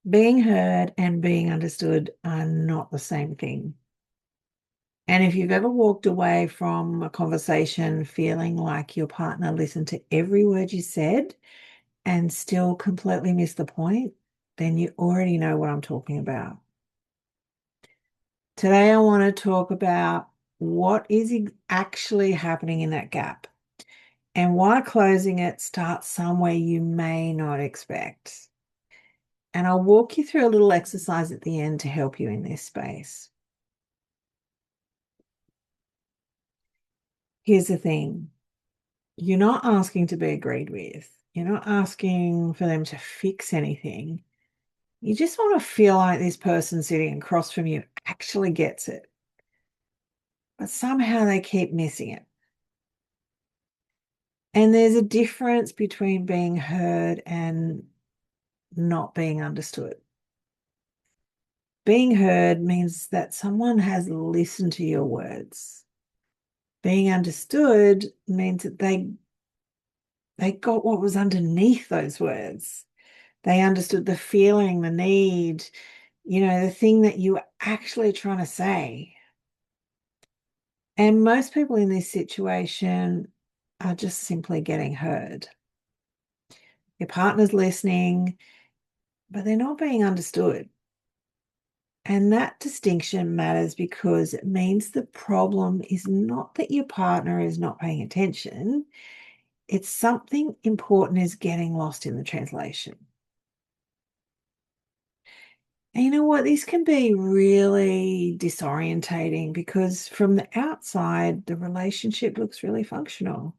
Being heard and being understood are not the same thing. And if you've ever walked away from a conversation feeling like your partner listened to every word you said and still completely missed the point, then you already know what I'm talking about. Today, I want to talk about what is actually happening in that gap and why closing it starts somewhere you may not expect. And I'll walk you through a little exercise at the end to help you in this space. Here's the thing. You're not asking to be agreed with. You're not asking for them to fix anything. You just want to feel like this person sitting across from you actually gets it, but somehow they keep missing it. And there's a difference between being heard and not being understood. Being heard means that someone has listened to your words. Being understood means that they got what was underneath those words. They understood the feeling, the need, the thing that you were actually trying to say. And most people in this situation are just simply getting heard. Your partner's listening, but they're not being understood. And that distinction matters because it means the problem is not that your partner is not paying attention, it's something important is getting lost in the translation. And you know what? This can be really disorientating because from the outside, the relationship looks really functional.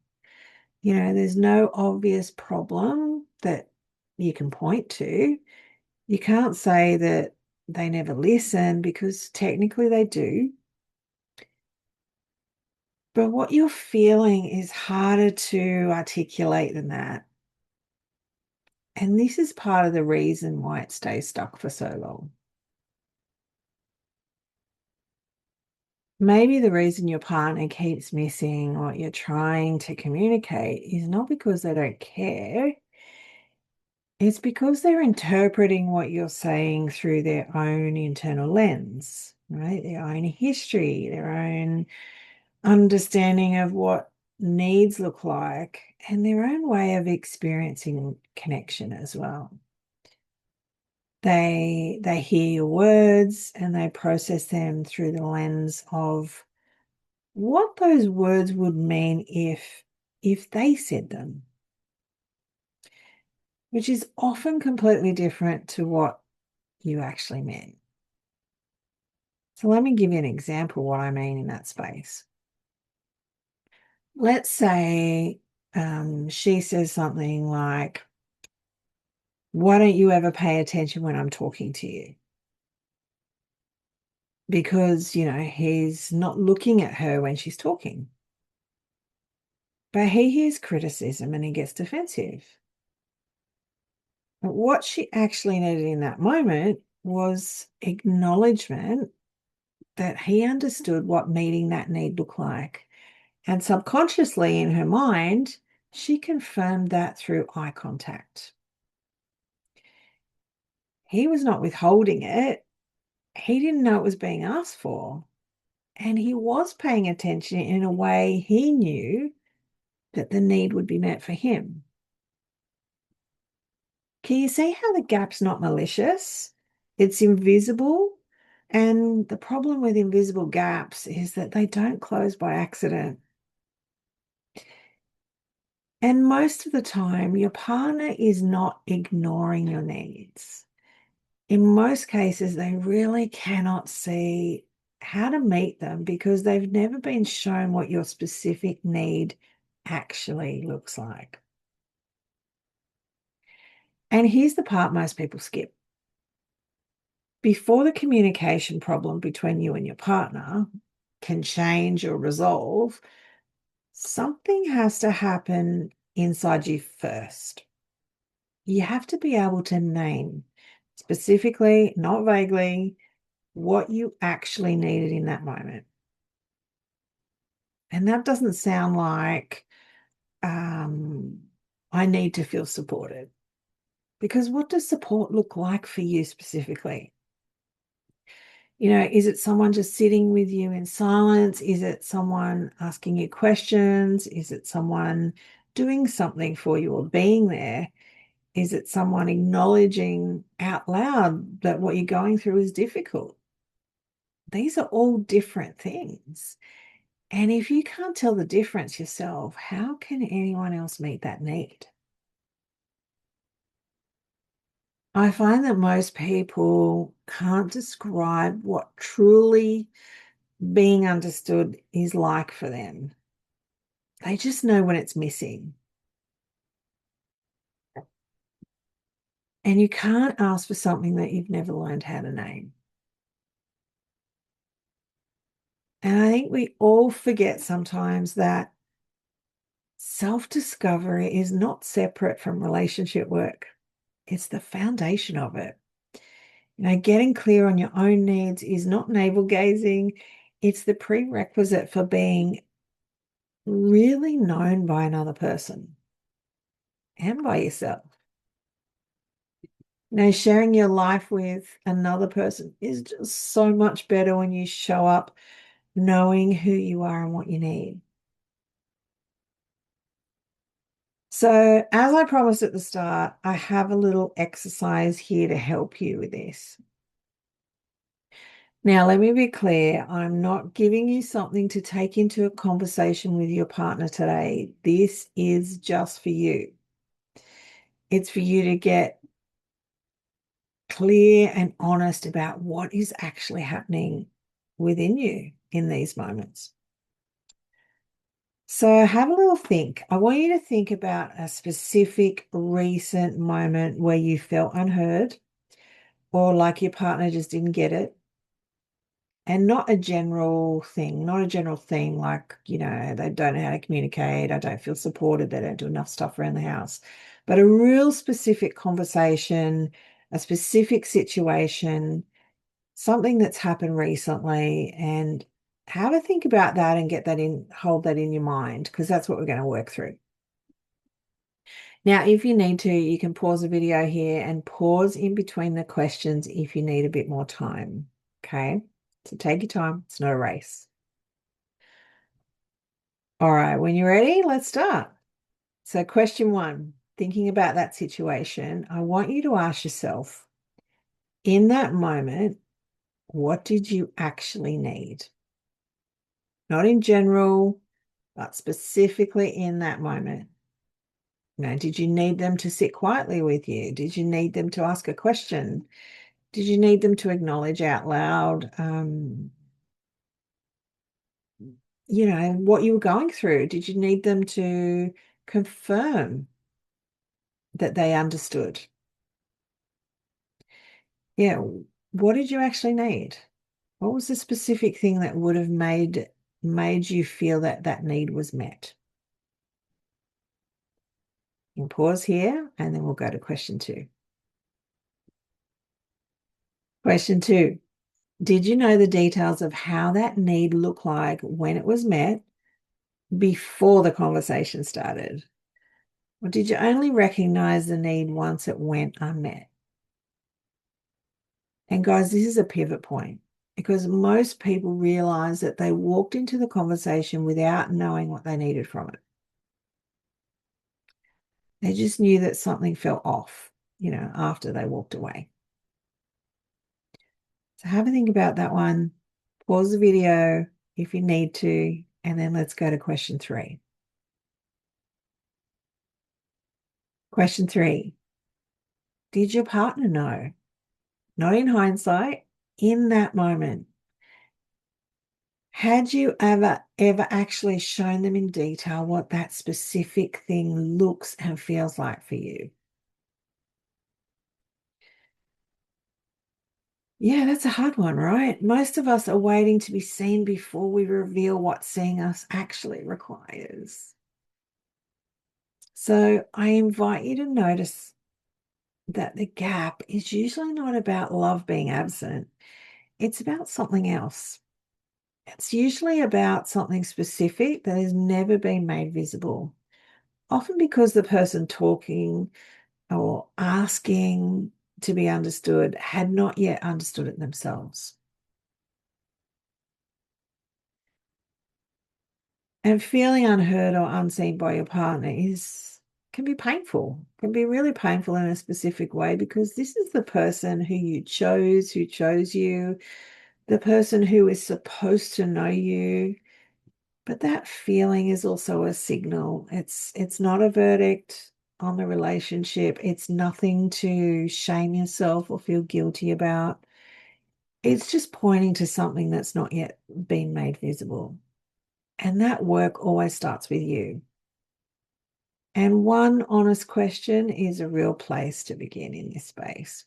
There's no obvious problem that you can point to. You can't say that they never listen because technically they do. But what you're feeling is harder to articulate than that. And this is part of the reason why it stays stuck for so long. Maybe the reason your partner keeps missing what you're trying to communicate is not because they don't care. It's because they're interpreting what you're saying through their own internal lens, right? Their own history, their own understanding of what needs look like, and their own way of experiencing connection as well. They hear your words and they process them through the lens of what those words would mean if they said them, which is often completely different to what you actually meant. So let me give you an example of what I mean in that space. Let's say she says something like, why don't you ever pay attention when I'm talking to you? Because, he's not looking at her when she's talking. But he hears criticism and he gets defensive. But what she actually needed in that moment was acknowledgement that he understood what meeting that need looked like. And subconsciously in her mind, she confirmed that through eye contact. He was not withholding it. He didn't know it was being asked for. And he was paying attention in a way he knew that the need would be met for him. Can you see how the gap's not malicious? It's invisible. And the problem with invisible gaps is that they don't close by accident. And most of the time, your partner is not ignoring your needs. In most cases, they really cannot see how to meet them because they've never been shown what your specific need actually looks like. And here's the part most people skip. Before the communication problem between you and your partner can change or resolve, something has to happen inside you first. You have to be able to name specifically, not vaguely, what you actually needed in that moment. And that doesn't sound like I need to feel supported. Because what does support look like for you specifically? Is it someone just sitting with you in silence? Is it someone asking you questions? Is it someone doing something for you or being there? Is it someone acknowledging out loud that what you're going through is difficult? These are all different things. And if you can't tell the difference yourself, how can anyone else meet that need? I find that most people can't describe what truly being understood is like for them. They just know when it's missing. And you can't ask for something that you've never learned how to name. And I think we all forget sometimes that self-discovery is not separate from relationship work. It's the foundation of it. Getting clear on your own needs is not navel gazing. It's the prerequisite for being really known by another person and by yourself. Sharing your life with another person is just so much better when you show up knowing who you are and what you need. So, as I promised at the start, I have a little exercise here to help you with this. Now, let me be clear, I'm not giving you something to take into a conversation with your partner today. This is just for you. It's for you to get clear and honest about what is actually happening within you in these moments. So have a little think. I want you to think about a specific recent moment where you felt unheard or like your partner just didn't get it. And not a general thing, not a general theme like, they don't know how to communicate, I don't feel supported, they don't do enough stuff around the house, but a real specific conversation, a specific situation, something that's happened recently, and have a think about that and hold that in your mind, because that's what we're going to work through. Now, if you need to, you can pause the video here and pause in between the questions if you need a bit more time. Okay. So take your time. It's not a race. All right. When you're ready, let's start. So question 1, thinking about that situation, I want you to ask yourself, in that moment, what did you actually need? Not in general, but specifically in that moment. Did you need them to sit quietly with you? Did you need them to ask a question? Did you need them to acknowledge out loud, what you were going through? Did you need them to confirm that they understood? Yeah. What did you actually need? What was the specific thing that would have made you feel that that need was met? You can pause here and then we'll go to question 2. Question 2, did you know the details of how that need looked like when it was met before the conversation started? Or did you only recognize the need once it went unmet? And guys, this is a pivot point because most people realize that they walked into the conversation without knowing what they needed from it. They just knew that something felt off, after they walked away. So have a think about that one. Pause the video if you need to, and then let's go to question 3. Question 3, did your partner know? Not in hindsight, in that moment. Had you ever actually shown them in detail what that specific thing looks and feels like for you? Yeah, that's a hard one, right? Most of us are waiting to be seen before we reveal what seeing us actually requires. So I invite you to notice that the gap is usually not about love being absent. It's about something else. It's usually about something specific that has never been made visible, often because the person talking or asking to be understood had not yet understood it themselves. And feeling unheard or unseen by your partner is can be painful, can be really painful in a specific way because this is the person who you chose, who chose you, the person who is supposed to know you. But that feeling is also a signal. It's not a verdict on the relationship. It's nothing to shame yourself or feel guilty about. It's just pointing to something that's not yet been made visible. And that work always starts with you. And one honest question is a real place to begin in this space.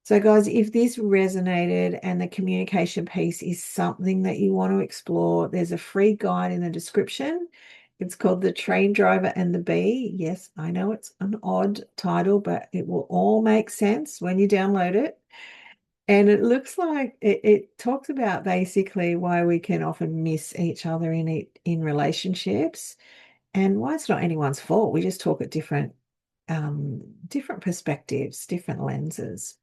So, guys, if this resonated and the communication piece is something that you want to explore, there's a free guide in the description. It's called The Train Driver and the Bee. Yes, I know it's an odd title, but it will all make sense when you download it. And it looks like it talks about basically why we can often miss each other in relationships and why it's not anyone's fault. We just talk at different perspectives, different lenses.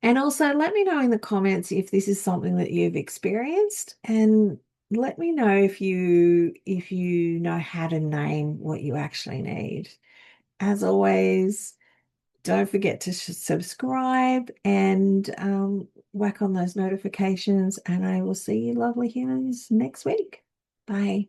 And also let me know in the comments if this is something that you've experienced, and let me know if you know how to name what you actually need. As always, don't forget to subscribe and whack on those notifications, and I will see you lovely humans next week. Bye.